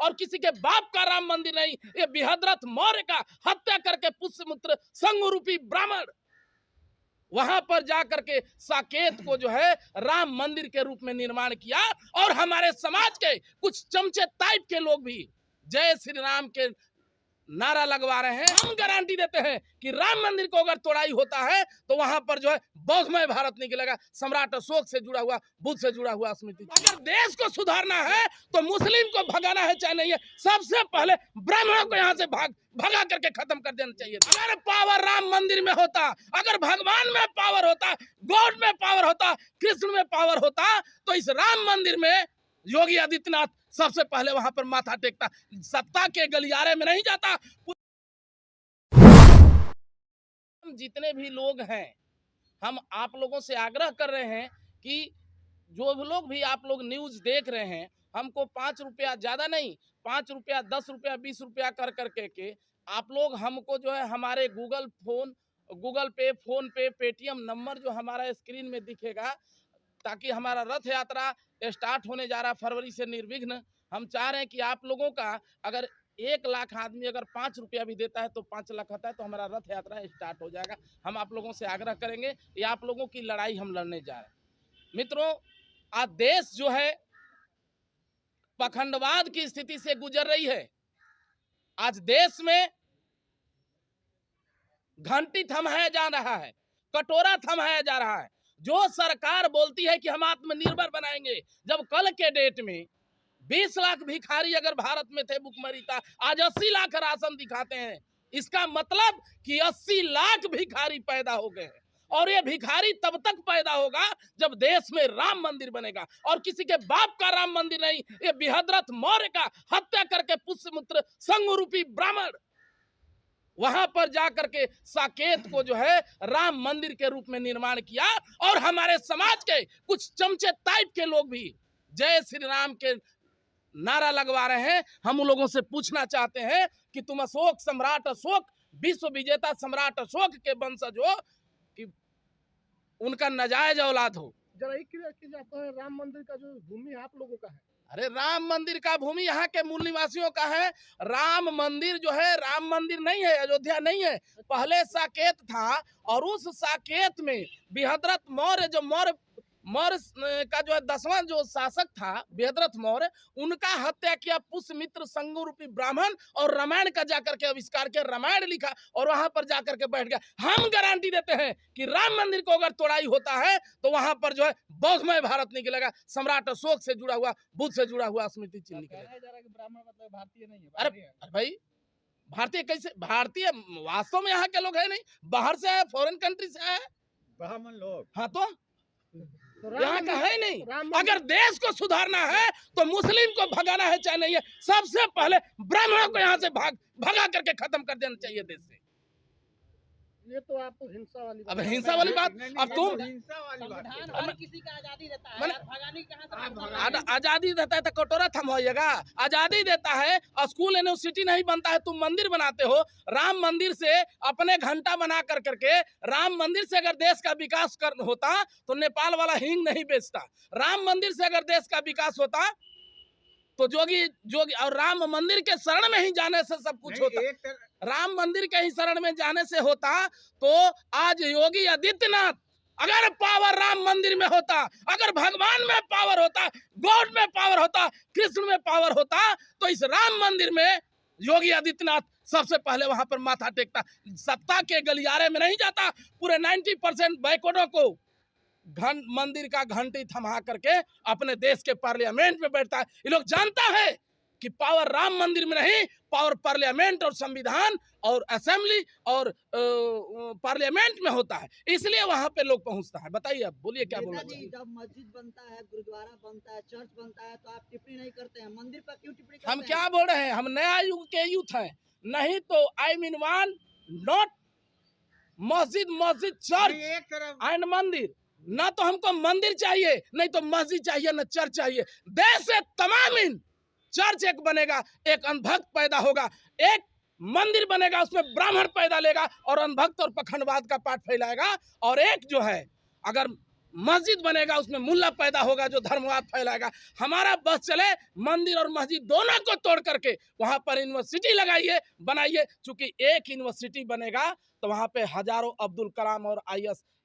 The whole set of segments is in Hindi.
और किसी के बाप का राम मंदिर नहीं। ये बृहद्रथ मौर्य का हत्या करके पुष्यमित्र संग रूपी ब्राह्मण वहां पर जाकर के साकेत को जो है राम मंदिर के रूप में निर्माण किया। और हमारे समाज के कुछ चमचे टाइप के लोग भी जय श्री राम के नारा लगवा रहे हैं। हम गारंटी देते हैं कि राम मंदिर को अगर तोड़ाई होता है तो वहां पर जो है बौद्धमय भारत निकलेगा, सम्राट अशोक से जुड़ा हुआ, बुद्ध से जुड़ा हुआ स्मृति। अगर देश को सुधारना है तो मुस्लिम को भगाना है चाहे नहीं है, सबसे पहले ब्राह्मणों को यहाँ से भगा करके खत्म कर देना चाहिए। अगर पावर राम मंदिर में होता, अगर भगवान में पावर होता, गॉड में पावर होता, कृष्ण में पावर होता, तो इस राम मंदिर में योगी आदित्यनाथ सबसे पहले वहां पर माथा टेकता, सत्ता के गलियारे में नहीं जाता। जितने भी लोग हैं, हम आप लोगों से आग्रह कर रहे हैं कि जो लोग भी आप लोग न्यूज देख रहे हैं, हमको 5 रुपया, ज्यादा नहीं, 5 रुपया, 10 रुपया, 20 रुपया कर करके के आप लोग हमको जो है हमारे गूगल पे, फोन पे, पेटीएम नंबर जो हमारा स्क्रीन में दिखेगा, ताकि हमारा रथ यात्रा स्टार्ट होने जा रहा फरवरी से निर्विघ्न। हम चाह रहे हैं कि आप लोगों का अगर 1 लाख आदमी अगर 5 रुपया भी देता है तो 5 लाख आता है तो हमारा रथ यात्रा स्टार्ट हो जाएगा। हम आप लोगों से आग्रह करेंगे, ये आप लोगों की लड़ाई हम लड़ने जा रहे हैं। मित्रों, आज देश जो है पखंडवाद की स्थिति से गुजर रही है। आज देश में घंटी थमाया जा रहा है, कटोरा थमाया जा रहा है। जो सरकार बोलती है कि हम आत्मनिर्भर बनाएंगे, जब कल के डेट में 20 लाख भिखारी अगर भारत में थे भुखमरी था, आज 80 लाख राशन दिखाते हैं। इसका मतलब कि 80 लाख भिखारी पैदा हो गए हैं। और ये भिखारी तब तक पैदा होगा जब देश में राम मंदिर बनेगा। और किसी के बाप का राम मंदिर नहीं, ये बृहद्रथ मौर्य का हत्या करके पुष्यमित्र संग रूपी ब्राह्मण वहां पर जाकर के साकेत को जो है राम मंदिर के रूप में निर्माण किया। और हमारे समाज के कुछ चमचे टाइप के लोग भी जय श्री राम के नारा लगवा रहे हैं। हम उन लोगों से पूछना चाहते हैं कि तुम अशोक, सम्राट अशोक, विश्व विजेता सम्राट अशोक के वंशज हो कि उनका नाजायज औलाद हो? जरा एक क्लियर की जाता है, राम मंदिर का जो भूमि आप लोगों का है? अरे राम मंदिर का भूमि यहाँ के मूल निवासियों का है। राम मंदिर जो है, राम मंदिर नहीं है, अयोध्या नहीं है, पहले साकेत था। और उस साकेत में बृहद्रथ मौर्य, जो मौर्य का जो है 10वां जो शासक था बृहद्रथ मौर्य, उनका हत्या किया पुष्यमित्र संग रूपी ब्राह्मण। और रामायण का जाकर के आविष्कार किया, रामायण लिखा और वहां पर जाकर के बैठ गया। हम गारंटी देते हैं कि राम मंदिर को अगर तोड़ाई होता है तो वहां पर जो है बौद्धमय भारत निकलेगा, सम्राट अशोक से जुड़ा हुआ, बुद्ध से जुड़ा हुआ स्मृति चिन्ह निकलेगा। ब्राह्मण मतलब भारतीय नहीं है? अरे भाई, भारतीय कैसे? भारतीय वास्तव में यहाँ के लोग है नहीं, बाहर से आए, फॉरेन कंट्री से आए ब्राह्मण लोग। हाँ, तो यहाँ का है नहीं। अगर देश को सुधारना है तो मुस्लिम को भगाना है चाहे नहीं है, सबसे पहले ब्राह्मणों को यहाँ से भगा करके खत्म कर देना चाहिए देश से। ये तो आप तो हिंसा वाली बात। अब हिंसा वाली बात, अब तुम हिंसा वाली बात, हर किसी का आजादी देता है यार, भगाने की कहां से? आजादी देता है तो कटोरा थमाइएगा? आजादी देता है, स्कूल यूनिवर्सिटी नहीं बनता है, तुम मंदिर बनाते हो। राम मंदिर से अपने घंटा बना कर करके, राम मंदिर से अगर देश का विकास होता तो नेपाल वाला हींग नहीं बेचता। राम मंदिर से अगर देश का विकास होता तो जोगी और राम मंदिर के शरण में ही जाने से सब कुछ होता। राम मंदिर के ही शरण में जाने से होता तो आज योगी आदित्यनाथ, अगर पावर राम मंदिर में होता, अगर भगवान में पावर होता, गॉड में पावर होता, कृष्ण में पावर होता, तो इस राम मंदिर में योगी आदित्यनाथ सबसे पहले वहां पर माथा टेकता, सत्ता के गलियारे में नहीं जाता। पूरे 90% बैकवर्डों को मंदिर का घंटी थमा करके अपने देश के पार्लियामेंट में बैठता है। ये लोग जानता है कि पावर राम मंदिर में नहीं, पावर पार्लियामेंट और संविधान और असेंबली और पार्लियामेंट में होता है, इसलिए वहां पे लोग पहुंचता है। बताइए, अब बोलिए क्या बोलना चाहिए? जब मस्जिद बनता है, गुरुद्वारा बनता है, चर्च बनता है, तो आप टिप्पणी नहीं करते हैं, मंदिर पर क्यों टिप्पणी करते हैं? हम क्या बोल रहे हैं? हम नया युग के यूथ हैं, नहीं तो आई मीन वन नॉट मस्जिद चर्च एंड मंदिर। ना तो हमको मंदिर चाहिए, नहीं तो मस्जिद चाहिए, ना चर्च चाहिए। देश से तमाम चर्च एक बनेगा, एक अंधभक्त पैदा होगा, एक मंदिर बनेगा, उसमें ब्राह्मण पैदा लेगा और अंधभक्त और पखंडवाद का पाठ फैलाएगा। और एक जो है, अगर मस्जिद बनेगा उसमें मुल्ला पैदा होगा जो धर्मवाद फैलाएगा। हमारा बस चले मंदिर और मस्जिद दोनों को तोड़ करके वहां पर यूनिवर्सिटी लगाइए, बनाइए। चूंकि एक यूनिवर्सिटी बनेगा तो वहां पे हजारों अब्दुल कलाम और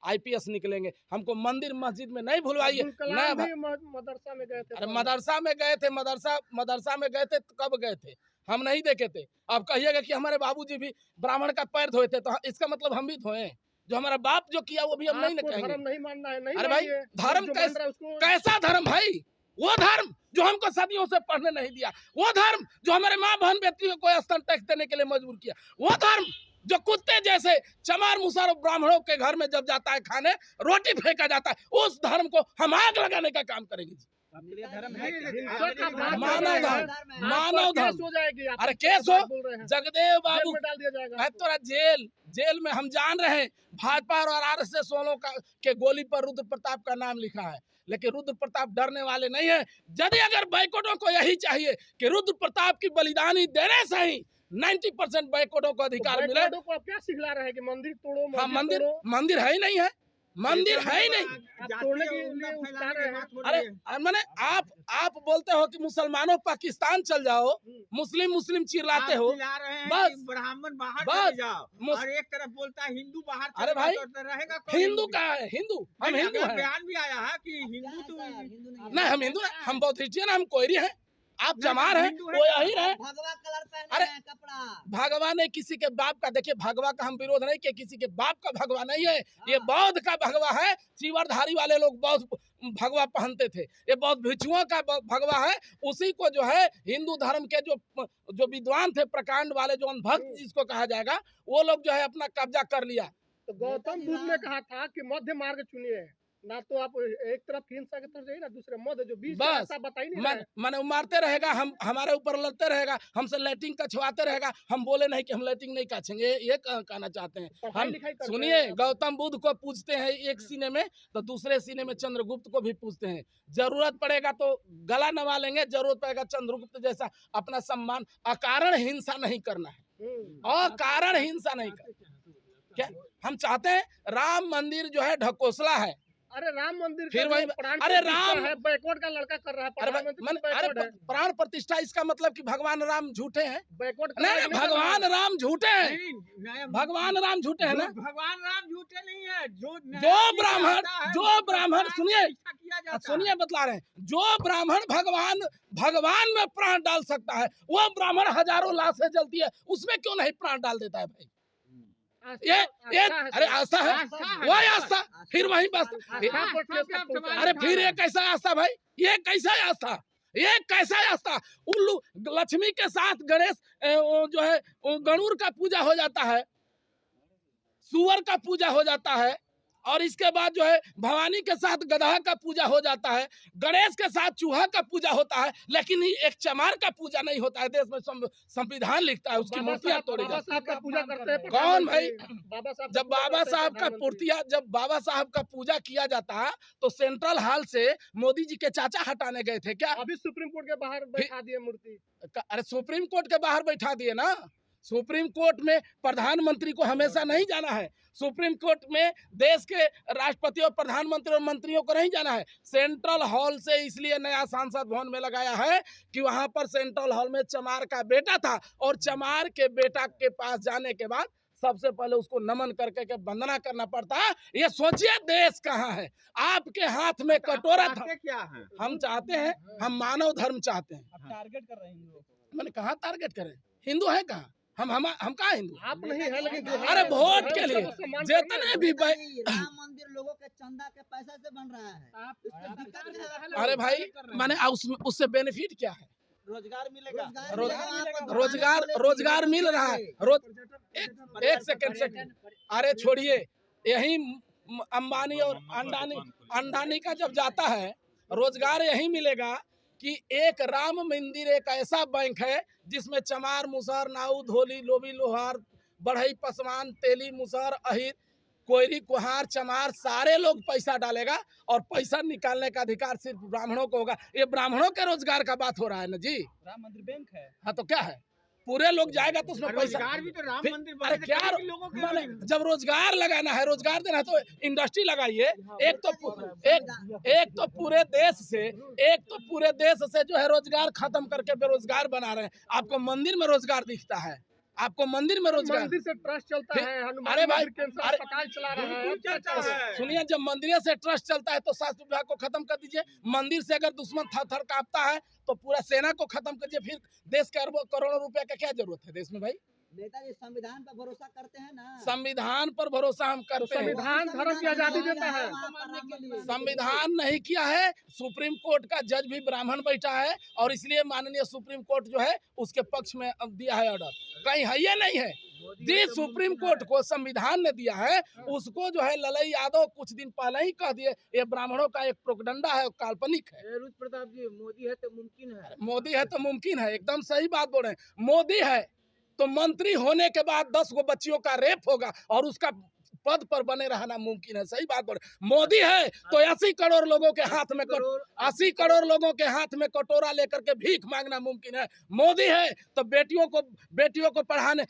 IPS निकलेंगे। हमको मंदिर मस्जिद में नहीं भूलवाइए। अब्दुल कलाम भी मदरसा में गए थे। अरे मदरसा में गए थे, मदरसा में गए थे तो कब गए थे? हम नहीं देखे थे। अब कहिएगा कि हमारे बाबूजी भी ब्राह्मण का पैर धोए थे, तो इसका मतलब हम भी धोए? जो हमारा बाप जो किया वो भी हम नहीं कहेंगे। धर्म नहीं मानना है, नहीं। अरे भाई धर्म कैसा धर्म भाई? वो धर्म जो हमको सदियों से पढ़ने नहीं दिया, वो धर्म जो हमारे माँ बहन बेटियों को स्तन टैक्स देने के लिए मजबूर किया, वो धर्म जो कुत्ते जैसे चमार मुसर ब्राह्मणों के घर में जब जाता है खाने, रोटी फेंका जाता है, उस धर्म को हम आग लगाने का काम करेंगे। मानव धर्म हो जाएगी। अरे केस हो जगदेव बाबू डाल दिया जाएगा। तोरा जेल में हम जान रहे हैं भाजपा और RSS वालों के गोली पर रुद्र प्रताप का नाम लिखा है, लेकिन रुद्र प्रताप डरने वाले नहीं है। यदि अगर बैकोटों को यही चाहिए कि रुद्र प्रताप की बलिदानी देने से ही 90% बैकोटों को अधिकार मिले, तो आप क्या सिखला रहे हैं कि मंदिर तोड़ो? हाँ, मंदिर है ही नहीं है, मंदिर है ही नहीं। तोड़ने के लिए उकसा रहे हैं। अरे मैंने आप बोलते हो कि मुसलमानों पाकिस्तान चल जाओ, मुस्लिम चिल्लाते हो, बस ब्राह्मण बाहर बस चले जाओ और एक तरफ बोलता है हिंदू बाहर। अरे भाई रहेगा हिंदू का है, हिंदू हम हिंदू हैं। बयान भी आया है कि हिंदू तो नहीं, हम हिंदू नहीं, हम बौद्धिस्ट, हम कोयरी हैं, आप चमार हैं, वो यही रहे। भगवा कलर पहने अरे हैं कपड़ा। भगवा नहीं किसी के बाप का, देखिए भगवा का हम विरोध नहीं कि किसी के बाप का भगवा नहीं है, ये बौद्ध का भगवा है। चीवरधारी वाले लोग बौद्ध भगवा पहनते थे, ये बौद्ध भिक्षुओं का भगवा है। उसी को जो है हिंदू धर्म के जो विद्वान थे, प्रकांड वाले, जो अनभक्त जिसको कहा जाएगा, वो लोग जो है अपना कब्जा कर लिया। तो गौतम बुद्ध ने कहा था कि मध्य मार्ग चुनिए, ना तो आप एक तरफ हिंसा की तरफ जाइए, ना दूसरे मध्य जो बीच बस बताई नहीं। मैंने मारते रहेगा, हमारे ऊपर लड़ते रहेगा, हमसे लैट्रिन कछवाते रहेगा। हम बोले नहीं कि हम लैट्रिन नहीं काछेंगे, ये कहना चाहते हैं हम। सुनिए, गौतम बुद्ध को पूजते हैं एक सीने में, तो दूसरे सीने में चंद्रगुप्त को भी पूजते हैं। जरूरत पड़ेगा तो गला नवा लेंगे, जरूरत पड़ेगा चंद्रगुप्त जैसा अपना सम्मान। अकारण हिंसा नहीं करना है, अकारण हिंसा नहीं करना। क्या हम चाहते हैं? राम मंदिर जो है ढकोसला है। अरे राम मंदिर फिर वही, अरे राम है, बैकवर्ड का लड़का कर रहा है। अरे प्राण प्रतिष्ठा, इसका मतलब कि भगवान राम झूठे हैं? बैकवर्ड नहीं, भगवान राम झूठे हैं, भगवान राम झूठे हैं ना? भगवान राम झूठे नहीं है। जो ब्राह्मण सुनिए बतला रहे हैं, जो ब्राह्मण भगवान में प्राण डाल सकता है, वो ब्राह्मण हजारों लाशें जलती है, उसमें क्यों नहीं प्राण डाल देता है भाई? ये अरे आस्था है, वही आस्था, फिर वही बस। अरे फिर ये कैसा आस्था भाई? ये कैसा आस्था? ये कैसा आस्था? उल्लू लक्ष्मी के साथ गणेश जो है गणुर का पूजा हो जाता है, सुअर का पूजा हो जाता है, और इसके बाद जो है भवानी के साथ गधा का पूजा हो जाता है, गणेश के साथ चूहा का पूजा होता है, लेकिन एक चमार का पूजा नहीं होता है। देश में संविधान लिखता है उसकी मूर्तियां तोड़ी जाती है। पूजा करते हैं कौन भाई? जब बाबा साहब का पूजा किया जाता है तो सेंट्रल हॉल से मोदी जी के चाचा हटाने गए थे क्या? अभी सुप्रीम कोर्ट के बाहर बैठा दिए मूर्ति। अरे सुप्रीम कोर्ट के बाहर बैठा दिए ना। सुप्रीम कोर्ट में प्रधानमंत्री को हमेशा नहीं जाना है, सुप्रीम कोर्ट में देश के राष्ट्रपति और प्रधानमंत्री और मंत्रियों को नहीं जाना है। सेंट्रल हॉल से इसलिए नया संसद भवन में लगाया है कि वहां पर सेंट्रल हॉल में चमार का बेटा था, और चमार के बेटा के पास जाने के बाद सबसे पहले उसको नमन करके के वंदना करना पड़ता है। ये सोचिए देश कहाँ है? आपके हाथ में कटोरा था। क्या है? हम चाहते हैं, हम मानव धर्म चाहते हैं। टारगेट कर रहे हैं। मैंने कहा टारगेट करें? हिंदू है कहाँ? हम कहाँ हिंदू? आप नहीं है, लेकिन अरे वोट के लिए जितने भी राम मंदिर लोगों के चंदा के पैसा से बन रहा है। अरे भाई मैंने उससे बेनिफिट क्या है? रोजगार मिलेगा, रोजगार मिल रहा है। एक सेकंड, अरे छोड़िए, यही अंबानी और अंडानी का जब जाता है, रोजगार यही मिलेगा कि एक राम मंदिर एक ऐसा बैंक है जिसमें चमार, मुसहर, नाऊ, धोली, लोभी, लोहार, बढ़ई, पसवान, तेली, मुसहर, अहिर, कोयरी, कुहार, चमार सारे लोग पैसा डालेगा, और पैसा निकालने का अधिकार सिर्फ ब्राह्मणों को होगा। ये ब्राह्मणों के रोजगार का बात हो रहा है ना जी। राम मंदिर बैंक है। हाँ तो क्या है? पूरे लोग जाएगा तो उसमें पैसा रोजगार भी तो राम फिर- मंदिर अरे बने क्या तो लोगों के माने लिए। जब रोजगार लगाना है, रोजगार देना है तो इंडस्ट्री लगाइए। एक तो पूरे देश से जो है रोजगार खत्म करके बेरोजगार बना रहे हैं। आपको मंदिर में रोजगार दिखता है, आपको मंदिर में रोजगार। मंदिर से ट्रस्ट चलता फिर- है, हनुमान अरे भाई, मंदिर कैंसर अरे- अस्पताल चला रहा है, बिल्कुल चलता है। सुनिए, जब मंदिर से ट्रस्ट चलता है तो स्वास्थ्य विभाग को खत्म कर दीजिए। मंदिर से अगर दुश्मन थर थर कांपता है तो पूरा सेना को खत्म कीजिए। फिर देश के अरबों करोड़ों रुपए का क्या जरूरत है देश में भाई? नेताजी संविधान पर भरोसा करते हैं ना। संविधान पर भरोसा हम करते हैं। संविधान धर्म की आजादी देता है। वहाँ पर राम मंदिर- संविधान नहीं किया है, सुप्रीम कोर्ट का जज भी ब्राह्मण बैठा है और इसलिए माननीय सुप्रीम कोर्ट जो है उसके पक्ष में अब दिया है ऑर्डर। कहीं है ये नहीं है, जिस सुप्रीम कोर्ट को संविधान ने दिया है उसको जो है ललई यादव कुछ दिन पहले ही कह दिए ये ब्राह्मणों का एक प्रोपगंडा है, काल्पनिक है। रुच प्रताप जी, मोदी है तो मुमकिन है। मोदी है तो मुमकिन है, एकदम सही बात बोल रहे हैं। मोदी है तो मंत्री होने के बाद 10 गो बच्चियों का रेप होगा और उसका पद पर बने रहना मुमकिन है। सही बात बोल रहे हैं। मोदी है तो 80 करोड़ लोगों के हाथ में 80 करोड़ लोगों के हाथ में कटोरा लेकर के भीख मांगना मुमकिन है। मोदी है तो बेटियों को पढ़ाने,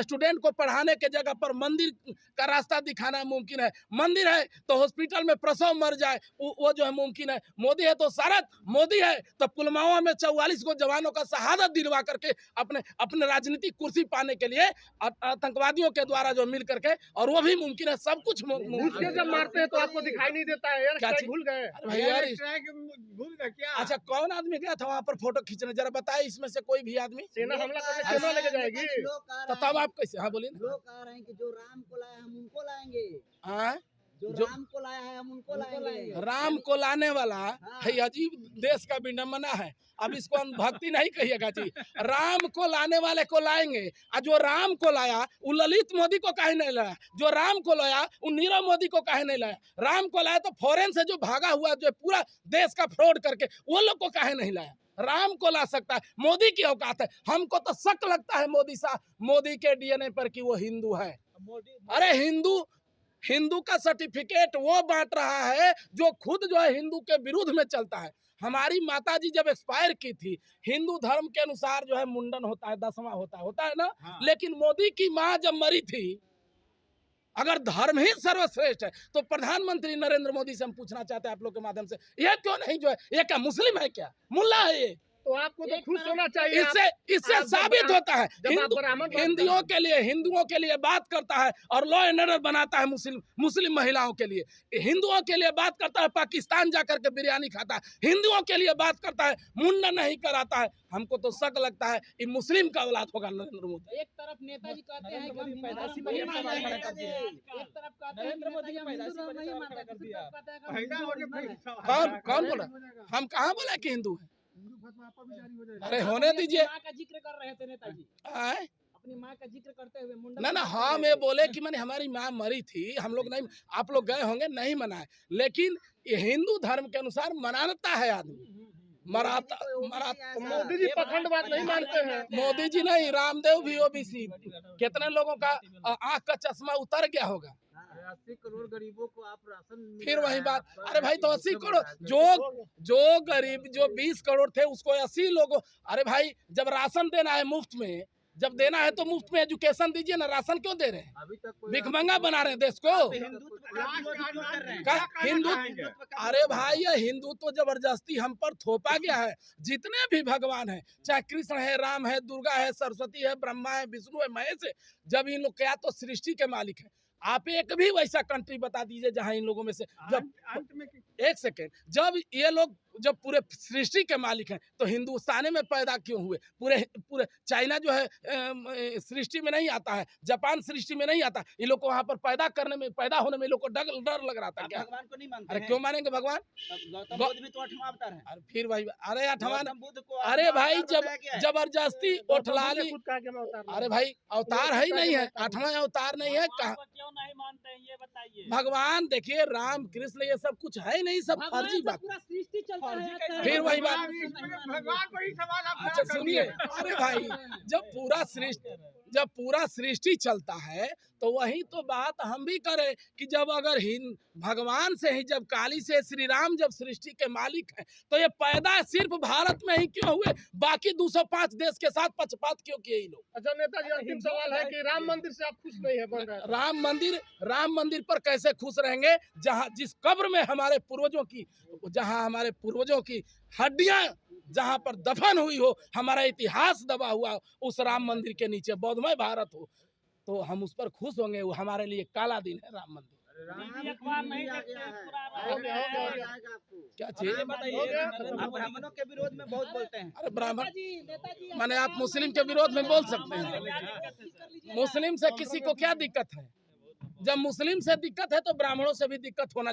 स्टूडेंट को पढ़ाने के जगह पर मंदिर का रास्ता दिखाना मुमकिन है। मंदिर है तो हॉस्पिटल में प्रसव मर जाए वो जो है मुमकिन है। मोदी है तो शरद, मोदी है तो पुलवामा में 44 को जवानों का शहादत दिलवा करके अपने राजनीतिक कुर्सी पाने के लिए आतंकवादियों के द्वारा जो मिल करके, और वो भी मुमकिन है। सब कुछ उसके जब मारते हैं तो आपको दिखाई नहीं देता है, एयर क्या स्ट्राइक चीज? भूल गए। अरे भाई यार, भूल गया क्या? अच्छा कौन आदमी गया था वहाँ पर फोटो खींचने, जरा बताए इसमें से कोई भी आदमी। सेना हमला करके सेना लेके जाएगी। लोग कह तो रहे तब हैं- आप कैसे, हाँ बोलिए ना। लोग कह रहे हैं कि जो राम को लाया हम उनको लाएंगे, हाँ, जो जो- राम को लाया है हम उनको लाएंगे। राम को लाने वाला है अजीब देश का विडम्बना है। अब इसको हम भक्ति नहीं कहिएगा जी। राम को लाने वाले को लाएंगे, और जो राम को लाया वो ललित मोदी को काहे नहीं लाया, जो राम को लाया वो नीरव मोदी को काहे नहीं लाया। राम को लाया तो फॉरेन से जो भागा हुआ जो पूरा देश का फ्रॉड करके वो लोग को काहे नहीं लाया। राम को ला सकता है, मोदी की औकात है। हमको तो शक लगता है मोदी के डीएनए पर कि वो हिंदू है। अरे हिंदू का सर्टिफिकेट वो बांट रहा है जो खुद जो है हिंदू के विरुद्ध में चलता है। हमारी माता जी जब एक्सपायर की थी, हिंदू धर्म के अनुसार जो है मुंडन होता है, 10वां होता है ना। हाँ। लेकिन मोदी की माँ जब मरी थी, अगर धर्म ही सर्वश्रेष्ठ है तो प्रधानमंत्री नरेंद्र मोदी से हम पूछना चाहते हैं आप लोग के माध्यम से, ये क्यों नहीं जो है, ये क्या मुस्लिम है क्या, मुल्ला है ये? तो आपको तो खुश होना चाहिए। इससे आप साबित जब होता है जब आप ब्राह्मण बनते हैं। हिंदुओं के लिए बात करता है और लॉ एंड ऑर्डर बनाता है मुस्लिम महिलाओं के लिए। हिंदुओं के लिए बात करता है, पाकिस्तान जाकर के बिरयानी खाता है। हिंदुओं के लिए बात करता है, मुंडन नहीं कराता है। हमको तो शक लगता है ये मुस्लिम का औलाद होगा नरेंद्र मोदी। एक तरफ नेताजी कहते हैं कि हम हिंदू पैदाइशी धर्म नहीं महिला मानते खड़ा कर दिया। हैं। एक तरफ कहते हैं कि नेताजी हम हिंदू धर्म नहीं मानते हैं। दूसरी तरफ कहते हैं कि हम पैदा हिंदू होके धर्म है। कौन बोला? हम कहाँ बोला कि हिंदू है? अरे होने अपनी दीजिए। माँ का जिक्र कर रहे थे नेताजी, आए? अपनी माँ का जिक्र करते हुए मुंडन ना की बात कर हम रहे ये थे। बोले कि मैंने हमारी माँ मरी थी, हम लोग नहीं, आप लोग गए होंगे नहीं मनाए, लेकिन ये हिंदू धर्म के अनुसार मनाता है आदमी, मराता। मोदी जी पखंडवाद नहीं मानते हैं। मोदी जी नहीं, रामदेव भी ओबीसी। कितने लोगों का आंख का चश्मा उतर गया होगा। 80 करोड़ गरीबों को आप राशन फिर वही बात, अरे भाई तो 80 करोड़ जो गरीब जो 20 करोड़ थे उसको 80 लोगों, अरे भाई जब राशन देना है मुफ्त में, जब देना है तो मुफ्त में एजुकेशन दीजिए ना, राशन क्यों दे रहे हैं? अभी तक कोई भिखमंगा बना रहे हैं देश को। हिंदू, अरे भाई ये हिंदुत्व जबरदस्ती हम पर थोपा गया है। जितने भी भगवान हैं, चाहे कृष्ण है, राम है, दुर्गा है, सरस्वती है, ब्रह्मा है, विष्णु है, महेश है, जब इन लोग क्या तो सृष्टि के मालिक है। आप एक भी वैसा कंट्री बता दीजिए जहां इन लोगों में से, जब अंत में एक सेकेंड, जब ये लोग जब पूरे सृष्टि के मालिक हैं तो हिंदुस्तान में पैदा क्यों हुए? पूरे चाइना जो है सृष्टि में नहीं आता है, जापान सृष्टि में नहीं आता। ये लोग को वहाँ पर पैदा होने में लोग को डर लग रहा था क्या? भगवान को नहीं मानते अरे हैं। क्यों मानेंगे भगवान? गौतम बुद्ध भी तो 8वां अवतार है। अरे फिर भाई, अरे 8वां, गौतम बुद्ध को अरे 8वां भाई अवतार बताया गया है। जबरदस्ती उठला ली। खुद कहा कि मैं उतार लूंगा। अरे भाई अवतार है ही नहीं है, 8वां अवतार नहीं है। कहा क्यों नहीं मानते हैं ये बताइए। भगवान देखिए, राम कृष्ण ये सब कुछ है ही नहीं, सब भगवान फर्जी से बात। पूरा सृष्टि चलता है। फिर वही बात। भगवान को ही सवाल आप अच्छा सुनिए, अरे भाई जब पूरा सृष्टि चलता है तो वही तो बात हम भी करें कि जब अगर भगवान से ही जब काली से श्री राम जब सृष्टि के मालिक हैं तो ये पैदा सिर्फ भारत में ही क्यों हुए, बाकी 205 देश के साथ पक्षपात क्यों किए ये लोग? अच्छा नेताजी, अंतिम सवाल है कि राम मंदिर से आप खुश नहीं है बन रहा है? राम मंदिर पर कैसे खुश रहेंगे जहां जिस कब्र में हमारे पूर्वजों की हड्डियां जहां पर दफन हुई हो, हमारा इतिहास दबा हुआ हो, उस राम मंदिर के नीचे बौद्धमय भारत हो, तो हम उस पर खुश होंगे। वो हमारे लिए काला दिन है राम मंदिर। क्या चीज आप ब्राह्मणों के विरोध में बहुत बोलते हैं। अरे ब्राह्मण माने आप मुस्लिम के विरोध में बोल सकते हैं? मुस्लिम से किसी को क्या दिक्कत है? जब मुस्लिम से दिक्कत है तो ब्राह्मणों से भी दिक्कत होना चाहिए।